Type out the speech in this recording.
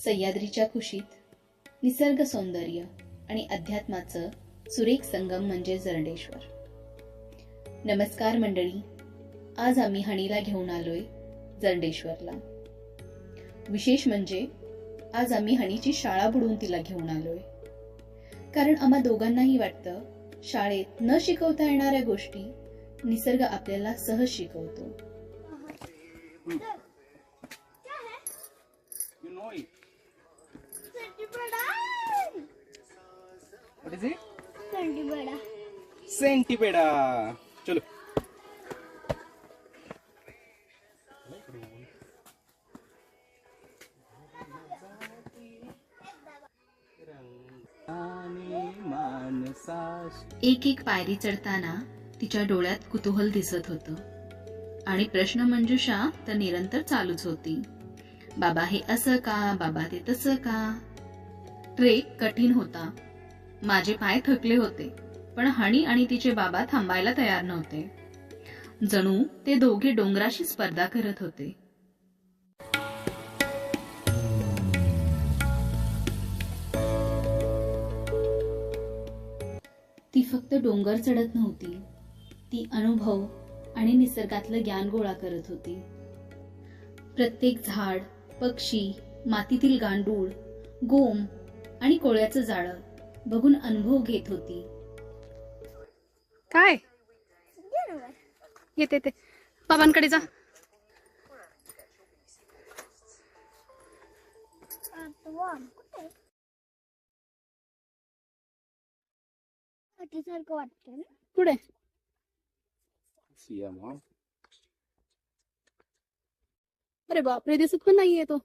सह्याद्रीच्या कुशीत निसर्ग सौंदर्य आणि अध्यात्माचं सुरेख संगम म्हणजे जरंडेश्वर. नमस्कार मंडळी, आज आम्ही हणीला घेऊन आलोय जरंडेश्वरला. विशेष म्हणजे आज आम्ही हणीची शाळा बुडवून तिला घेऊन आलोय. कारण आम्हा दोघांनाही वाटतं शाळेत न शिकवता येणाऱ्या गोष्टी निसर्ग आपल्याला सहज शिकवतो. What is it? Centipeda. Centipeda. चलो. एक एक पायरी चढताना तिच्या डोळ्यात कुतूहल दिसत होतं आणि प्रश्नमंजुषा तर निरंतर चालूच होती. बाबा हे असं का, बाबा ते तसं का. ट्रेक कठीण होता. माझे पाय थकले होते, पण हणी आणि तिचे बाबा थांबायला तयार नव्हते. जणू ते दोघे डोंगराशी स्पर्धा करत होते. ती फक्त डोंगर चढत नव्हती, ती अनुभव आणि निसर्गातलं ज्ञान गोळा करत होती. प्रत्येक झाड, पक्षी, मातीतील गांडूळ, गोम आणि कोळ्याचं जाळं बघून अनुभव घेत होती. काय येते ते बाबांकडे जा. पुढे अरे बापरे, दिसत पण नाहीये तो.